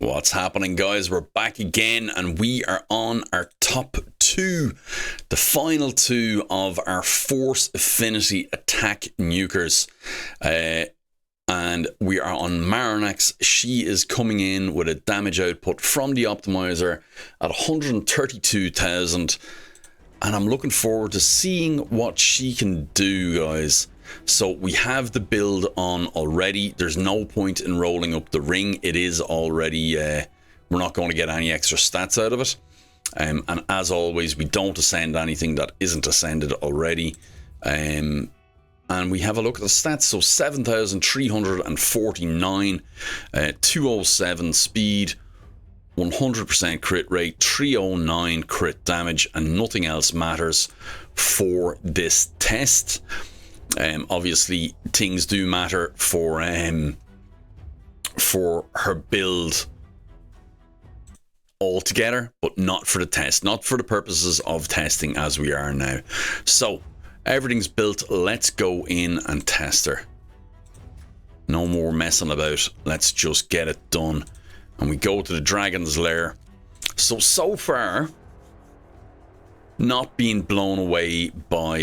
What's happening, guys? We're back again and we are on our top two, the final two of our Force Affinity attack nukers. And we are on Maranix. She is coming in with a damage output from the optimizer at 132,000. And I'm looking forward to seeing what she can do, guys. So we have the build on already. There's no point in rolling up the ring. It is already, we're not going to get any extra stats out of it. And as always, we don't ascend anything that isn't ascended already. And we have a look at the stats. So 7,349, 207 speed, 100% crit rate, 309 crit damage, and nothing else matters for this test. Obviously, things do matter for her build altogether, but not for the test, not for the purposes of testing as we are now. So everything's built. Let's go in and test her. No more messing about. Let's just get it done. And we go to the dragon's lair. So far, not being blown away by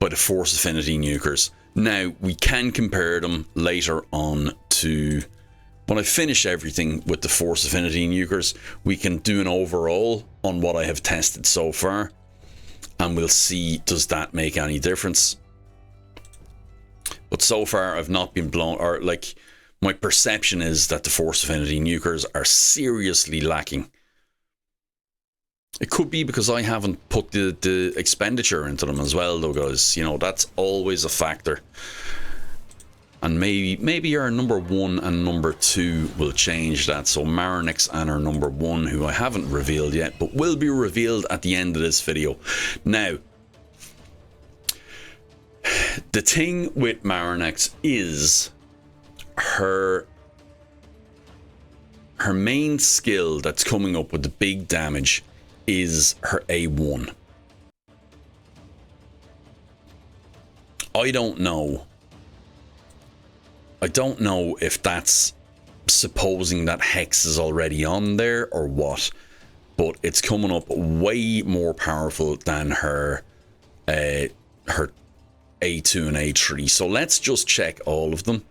the Force Affinity nukers. Now, we can compare them later on to, when I finish everything with the Force Affinity nukers, we can do an overall on what I have tested so far, and we'll see, does that make any difference? But so far, I've not been blown, or like, my perception is that the Force Affinity nukers are seriously lacking. It could be because I haven't put the expenditure into them as well, though, guys. You know, that's always a factor. And maybe our number 1 and number 2 will change that. So Marnix and our number 1, who I haven't revealed yet, but will be revealed at the end of this video. Now, the thing with Marnix is her main skill that's coming up with the big damage is her A1. I don't know if that's supposing that Hex is already on there or what, but it's coming up way more powerful than her A2 and A3. So let's just check all of them.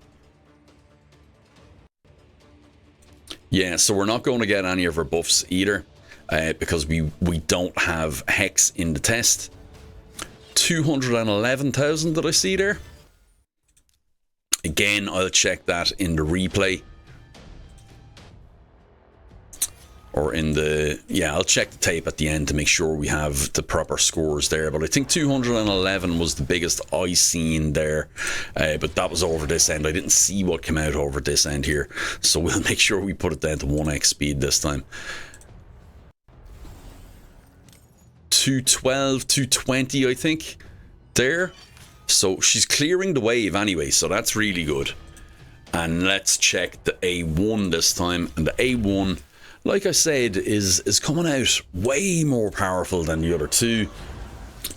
Yeah, so we're not going to get any of her buffs either. Because we don't have Hex in the test. 211,000 that I see there. Again, I'll check that in the replay. Or in the... Yeah, I'll check the tape at the end to make sure we have the proper scores there. But I think 211 was the biggest I seen there. But that was over this end. I didn't see what came out over this end here. So we'll make sure we put it down to 1x speed this time. 212, 220, I think, there. So she's clearing the wave anyway, so that's really good. And let's check the A1 this time. And the A1, like I said, is coming out way more powerful than the other two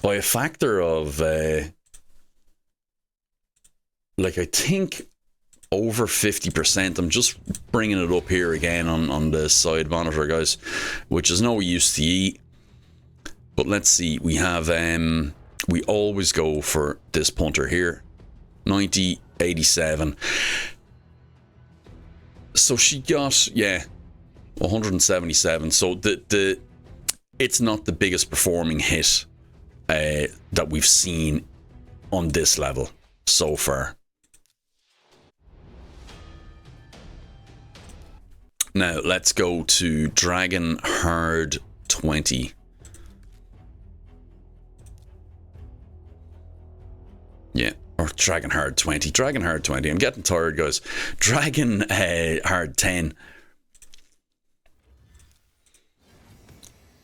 by a factor of, like, I think over 50%. I'm just bringing it up here again on the side monitor, guys, which is no use to ye. But let's see, we have, we always go for this punter here. 90, 87. So she got, yeah, 177. So it's not the biggest performing hit that we've seen on this level so far. Now, let's go to Dragon Hard 20. Yeah, or Dragon Hard 20. Dragon Hard 20. I'm getting tired, guys. Dragon Hard 10.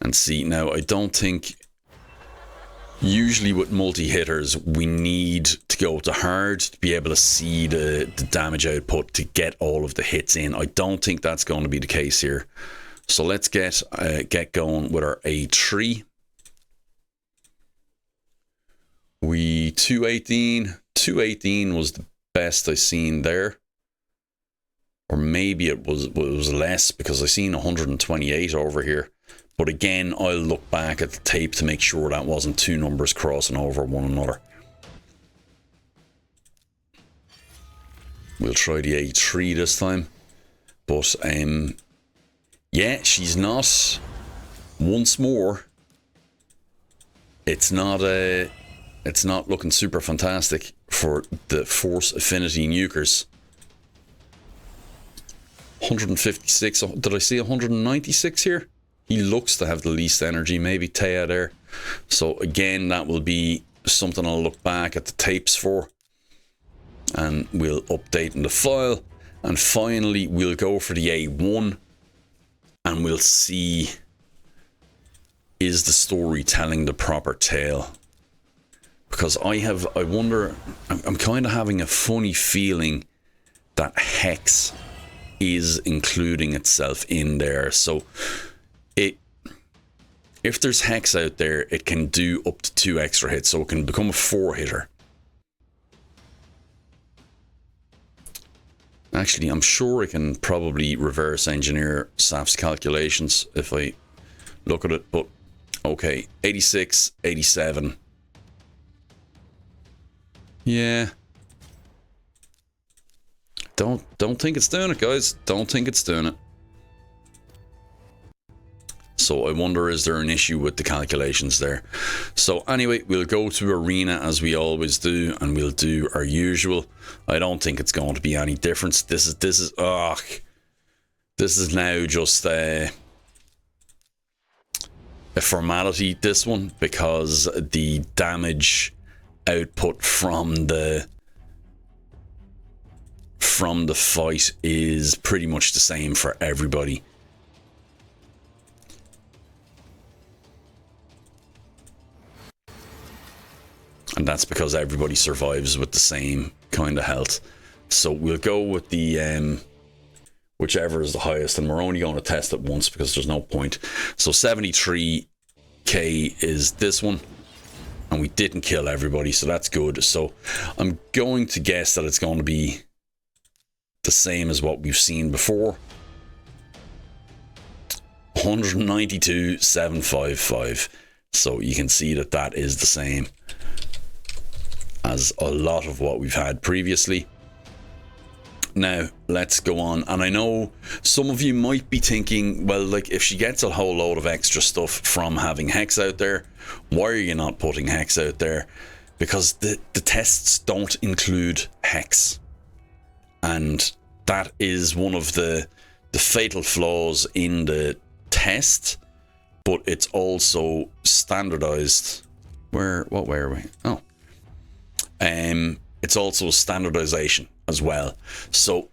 And see, now, I don't think... Usually with multi-hitters, we need to go to hard to be able to see the damage output to get all of the hits in. I don't think that's going to be the case here. So let's get going with our A3. We 218 was the best I seen there, or maybe it was less, because I seen 128 over here. But again, I'll look back at the tape to make sure that wasn't two numbers crossing over one another. We'll try the A3 this time. But, yeah, she's not... Once more, it's not looking super fantastic for the Force Affinity nukers. 156, did I see 196 here? He looks to have the least energy, maybe Taya there. So again, that will be something I'll look back at the tapes for. And we'll update in the file. And finally, we'll go for the A1. And we'll see, is the story telling the proper tale? Because I wonder, I'm kind of having a funny feeling that Hex is including itself in there. So if there's Hex out there, it can do up to 2 extra hits, so it can become a 4-hitter. Actually, I'm sure I can probably reverse engineer Saf's calculations if I look at it, but okay, 86, 87. Yeah. Don't think it's doing it, guys. Don't think it's doing it. So I wonder, is there an issue with the calculations there? So anyway, we'll go to arena as we always do, and we'll do our usual. I don't think it's going to be any difference. This is now just a formality, this one, because the damage output from the fight is pretty much the same for everybody. And that's because everybody survives with the same kind of health. So we'll go with the whichever is the highest, and we're only going to test it once because there's no point. So 73k is this one, and we didn't kill everybody, so that's good. So I'm going to guess that it's going to be the same as what we've seen before. 192,755. So you can see that that is the same as a lot of what we've had previously. Now, let's go on. And I know some of you might be thinking, well, like, if she gets a whole load of extra stuff from having Hex out there, why are you not putting Hex out there? Because the tests don't include Hex. And that is one of the fatal flaws in the test, but it's also standardized. What way are we? Oh. It's also standardization as well. So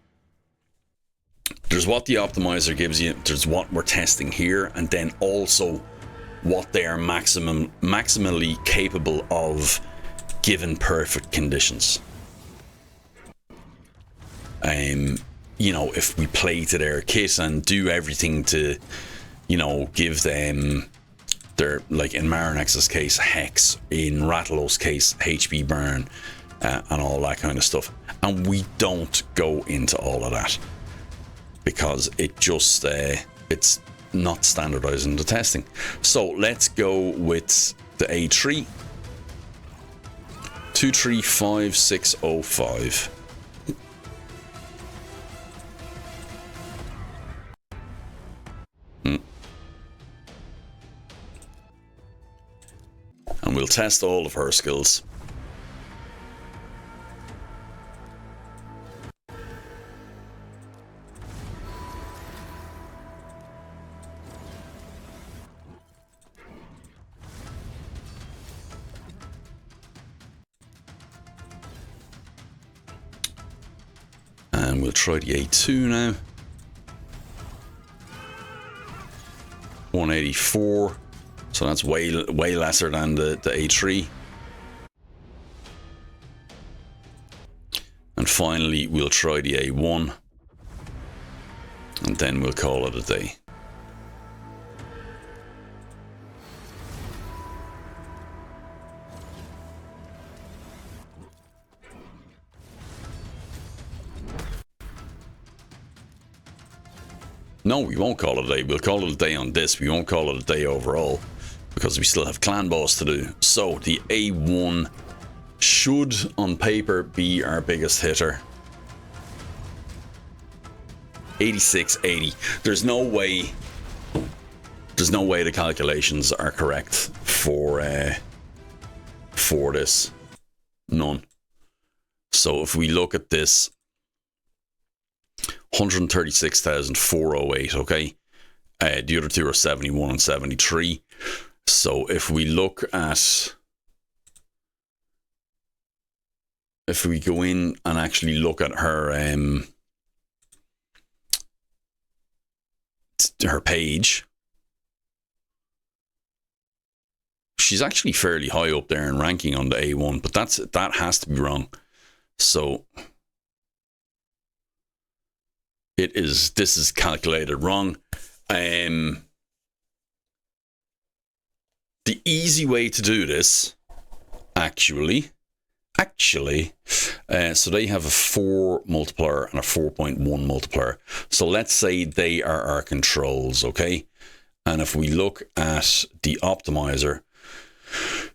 there's what the optimizer gives you, there's what we're testing here, and then also what they are maximally capable of given perfect conditions. You know, if we play to their kit and do everything to, you know, give them their, like in Maranix's case, Hex, in Rattlow's case, HP burn, and all that kind of stuff. And we don't go into all of that because it just, it's not standardized in the testing. So let's go with the A3. 235605. And we'll test all of her skills. And we'll try the A2 now. 184. So that's way lesser than the A3. And finally, we'll try the A1. And then we'll call it a day. No, we won't call it a day. We'll call it a day on this. We won't call it a day overall because we still have clan boss to do. So the A1 should, on paper, be our biggest hitter. 8680. There's no way the calculations are correct for this. None. So if we look at this, 136,408, okay? The other two are 71 and 73. So if we look at... If we go in and actually look at her page, she's actually fairly high up there in ranking on the A1, but that has to be wrong. So this is calculated wrong. The easy way to do this, actually, so they have a 4 multiplier and a 4.1 multiplier. So let's say they are our controls, okay? And if we look at the optimizer,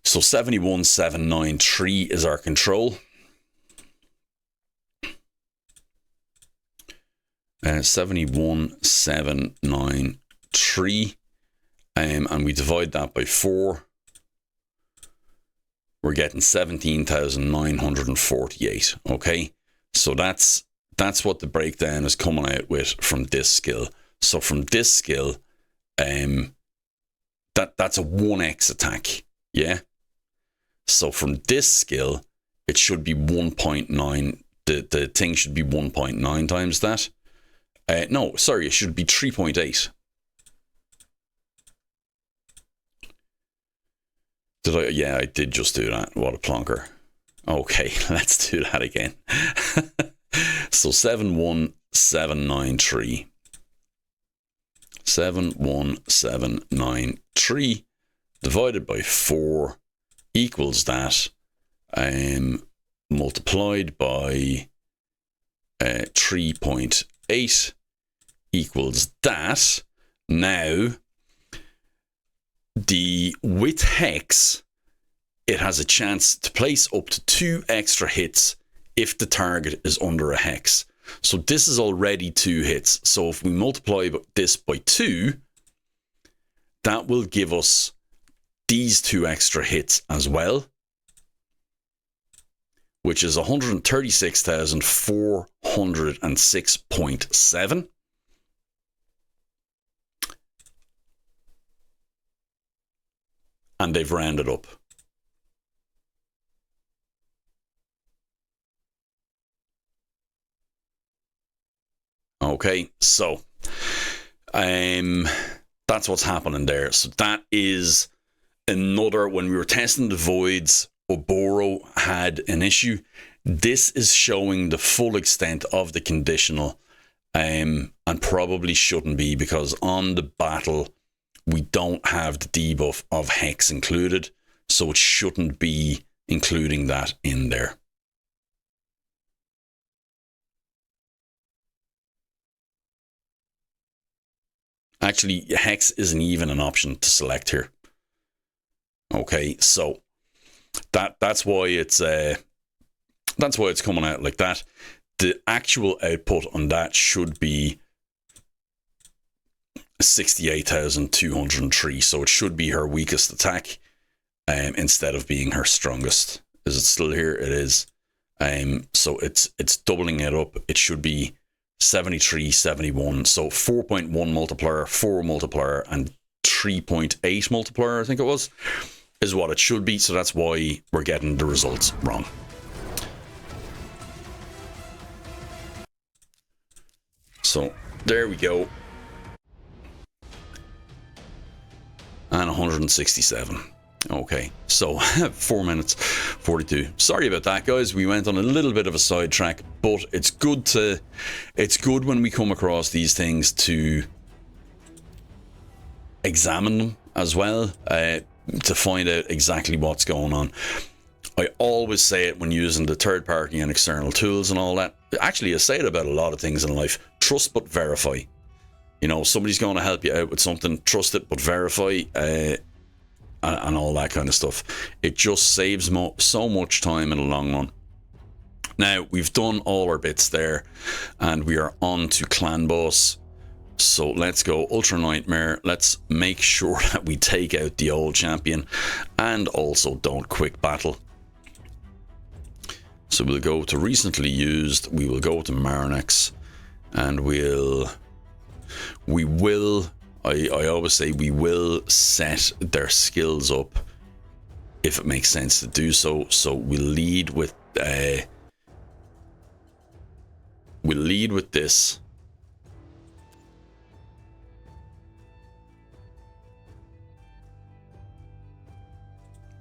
so 71793 is our control. 71793, and we divide that by 4. We're getting 17,948. Okay, so that's what the breakdown is coming out with from this skill. So from this skill, that's a 1x attack. Yeah. So from this skill, it should be 1.9. The thing should be 1.9 times that. No, sorry, it should be 3.8. Did I? Yeah, I did just do that. What a plonker. Okay, let's do that again. So 71793. 71793 divided by 4 equals that. Multiplied by 3.8 equals that. Now, the with hex, it has a chance to place up to 2 extra hits if the target is under a hex. So this is already 2 hits. So if we multiply this by 2, that will give us these 2 extra hits as well, which is 136,406.7. And they've rounded up. Okay, so that's what's happening there. So that is another, when we were testing the voids, Oboro had an issue. This is showing the full extent of the conditional, and probably shouldn't be, because on the battle we don't have the debuff of hex included, so it shouldn't be including that in there. Actually, hex isn't even an option to select here. Okay, so that's why it's coming out like that. The actual output on that should be 68,203, so it should be her weakest attack, instead of being her strongest. Is it still here? It is. So it's doubling it up. It should be 73, 71. So 4.1 multiplier, 4 multiplier, and 3.8 multiplier, I think it was, is what it should be. So that's why we're getting the results wrong. So there we go. And 167. Okay, so 4 minutes 42. Sorry about that, guys. We went on a little bit of a sidetrack, but it's good when we come across these things to examine them as well, to find out exactly what's going on. I always say it when using the third party and external tools and all that. Actually, I say it about a lot of things in life. Trust but verify. You know, somebody's going to help you out with something. Trust it, but verify, and all that kind of stuff. It just saves so much time in the long run. Now, we've done all our bits there, and we are on to Clan Boss. So let's go Ultra Nightmare. Let's make sure that we take out the old champion, and also don't quick battle. So we'll go to recently used, we will go to Maranix, and I always say we will set their skills up if it makes sense to do so. So we'll lead with this.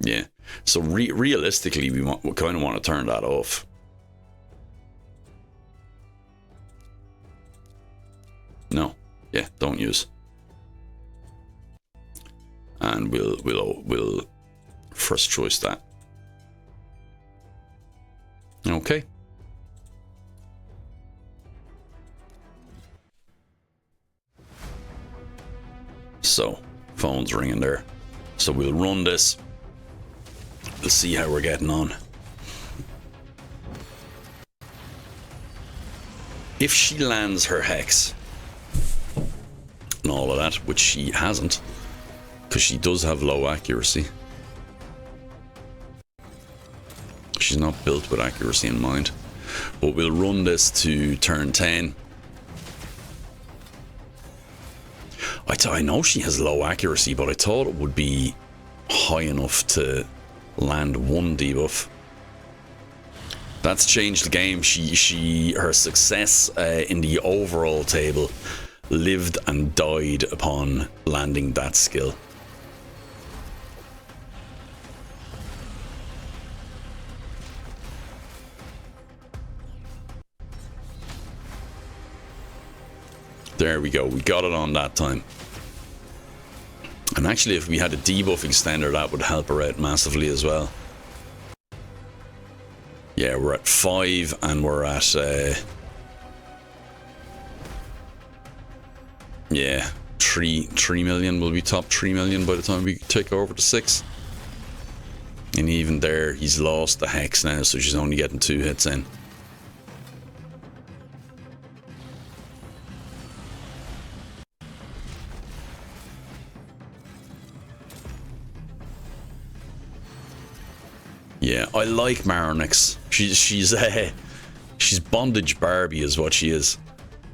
Yeah. So realistically, we kind of want to turn that off. No. Yeah, don't use. And we'll first choice that. Okay. So, phone's ringing there. So we'll run this. We'll see how we're getting on. If she lands her hex and all of that, which she hasn't, because she does have low accuracy. She's not built with accuracy in mind. But we'll run this to turn 10. I know she has low accuracy, but I thought it would be high enough to land one debuff. That's changed the game. Her success in the overall table lived and died upon landing that skill. There we go. We got it on that time. And actually, if we had a debuff extender, that would help her out massively as well. Yeah, we're at 5 and we're at... yeah, 3 million. Will be top 3 million by the time we take over to 6. And even there, he's lost the hex now, so she's only getting 2 hits in. Yeah, I like Marnix. She's bondage Barbie is what she is,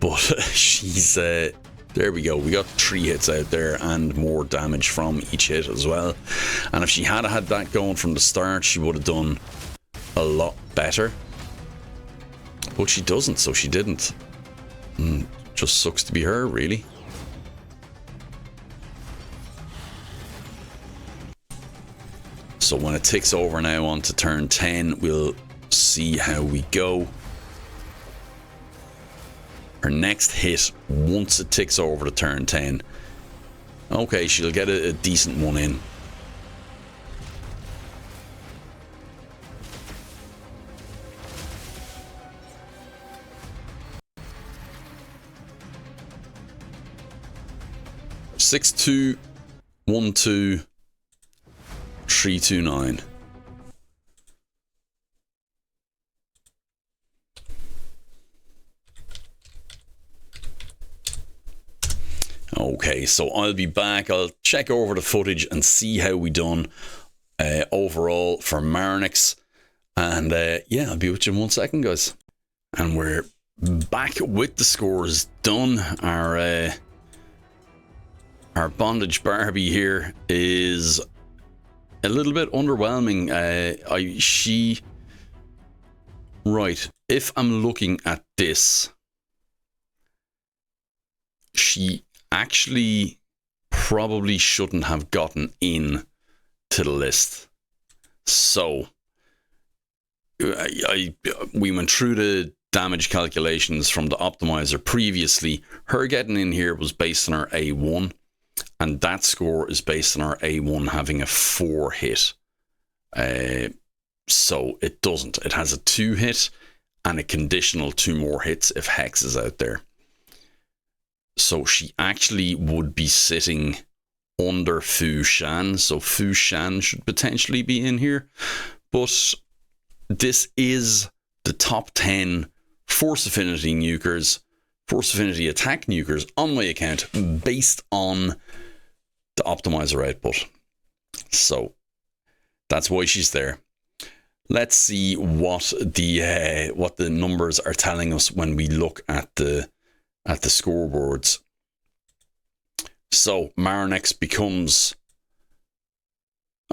but she's there we go. We got 3 hits out there and more damage from each hit as well. And if she had had that going from the start, she would have done a lot better. But she doesn't, so she didn't. Just sucks to be her, really. So when it ticks over now onto turn 10, we'll see how we go. Her next hit, once it ticks over to turn 10. Okay, she'll get a decent one in. Six, 2, 1, 2. 329. Okay, so I'll be back. I'll check over the footage and see how we done overall for Marnix. And yeah, I'll be with you in 1 second, guys. And we're back with the scores done. Our bondage Barbie here is a little bit underwhelming. Right, if I'm looking at this, she actually probably shouldn't have gotten in to the list. So we went through the damage calculations from the optimizer previously. Her getting in here was based on her A1. And that score is based on our A1 having a 4 hit. So it doesn't. It has a 2 hit and a conditional 2 more hits if Hex is out there. So she actually would be sitting under Fu Shan. So Fu Shan should potentially be in here. But this is the top 10 Force Affinity nukers, Force Affinity attack nukers on my account based on the optimizer output. So that's why she's there. Let's see what the numbers are telling us when we look at the scoreboards. So Marnix becomes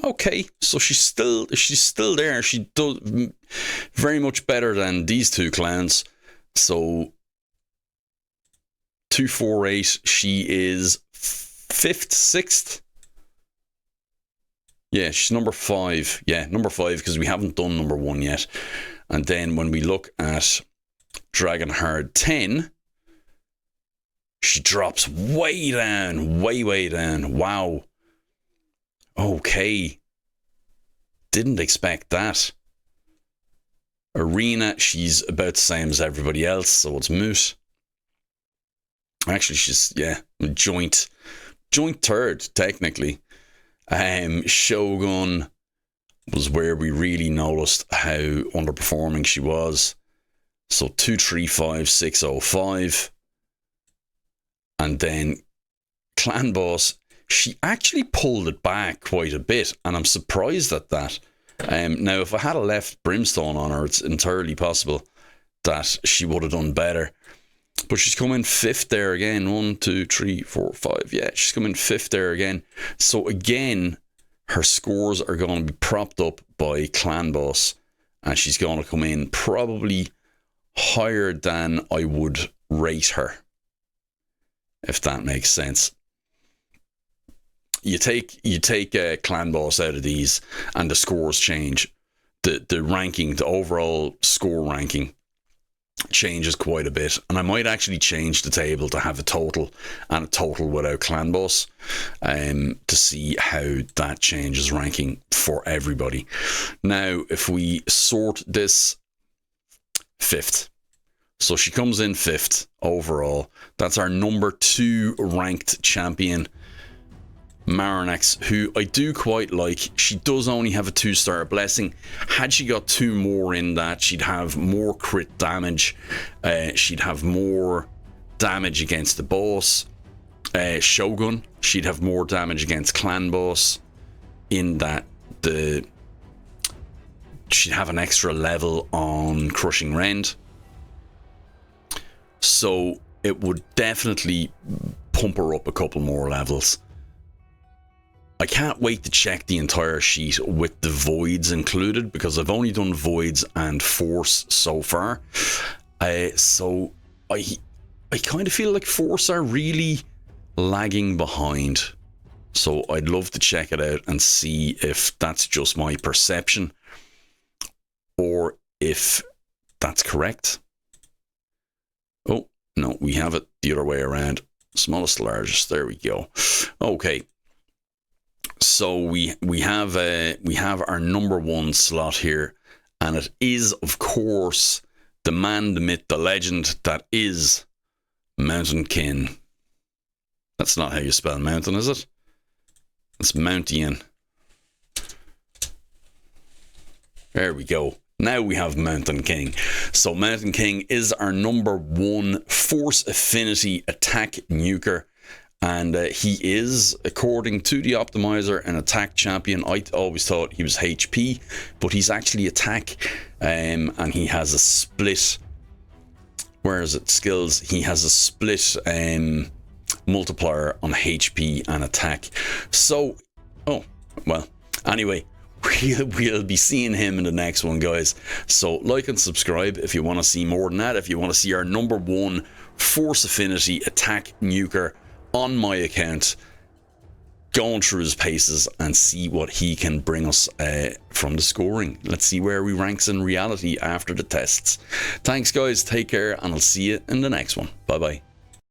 okay. So she's still there. She does very much better than these two clowns. So 248. She is 5th, 6th. Yeah, she's number 5. Yeah, number 5 because we haven't done number 1 yet. And then when we look at Dragon Hard 10, she drops way down, way down. Wow. Okay. Didn't expect that. Arena, she's about the same as everybody else, so it's moot. Actually, she's, yeah, joint 3rd, technically. Shogun was where we really noticed how underperforming she was. So 235, 605. And then Clan Boss, she actually pulled it back quite a bit, and I'm surprised at that. Now, if I had a left Brimstone on her, it's entirely possible that she would have done better. But she's coming 5th there again. 1, 2, 3, 4, 5. Yeah, she's coming 5th there again. So again, her scores are going to be propped up by Clan Boss, and she's going to come in probably higher than I would rate her, if that makes sense. You take Clan Boss out of these, and the scores change. The ranking, the overall score ranking, changes quite a bit, and I might actually change the table to have a total and a total without Clan Boss, to see how that changes ranking for everybody. Now, if we sort this 5th, so she comes in 5th overall. That's our number 2 ranked champion, Maranix, who I do quite like. She does only have a 2-star blessing. Had she got 2 more in that, she'd have more crit damage. She'd have more damage against the boss. Shogun, she'd have more damage against Clan Boss, in that she'd have an extra level on Crushing Rend. So it would definitely pump her up a couple more levels. I can't wait to check the entire sheet with the voids included, because I've only done voids and force so far. So I kind of feel like force are really lagging behind. So I'd love to check it out and see if that's just my perception, or if that's correct. Oh, no, we have it the other way around. Smallest to largest. There we go. Okay. So we have our number 1 slot here, and it is, of course, the man, the myth, the legend that is Mountain King. That's not how you spell mountain, is it? It's Mountain. There we go. Now we have Mountain King. So Mountain King is our number 1 Force Affinity attack nuker. And he is, according to the optimizer, an attack champion. I always thought he was HP, but he's actually attack. And he has a split. Where is it? Skills. He has a split multiplier on HP and attack. So, oh, well, anyway, we'll be seeing him in the next one, guys. So like and subscribe if you want to see more than that. If you want to see our number 1 Force Affinity attack nuker on my account, going through his paces and see what he can bring us from the scoring. Let's see where we ranks in reality after the tests. Thanks, guys. Take care, and I'll see you in the next one. Bye bye.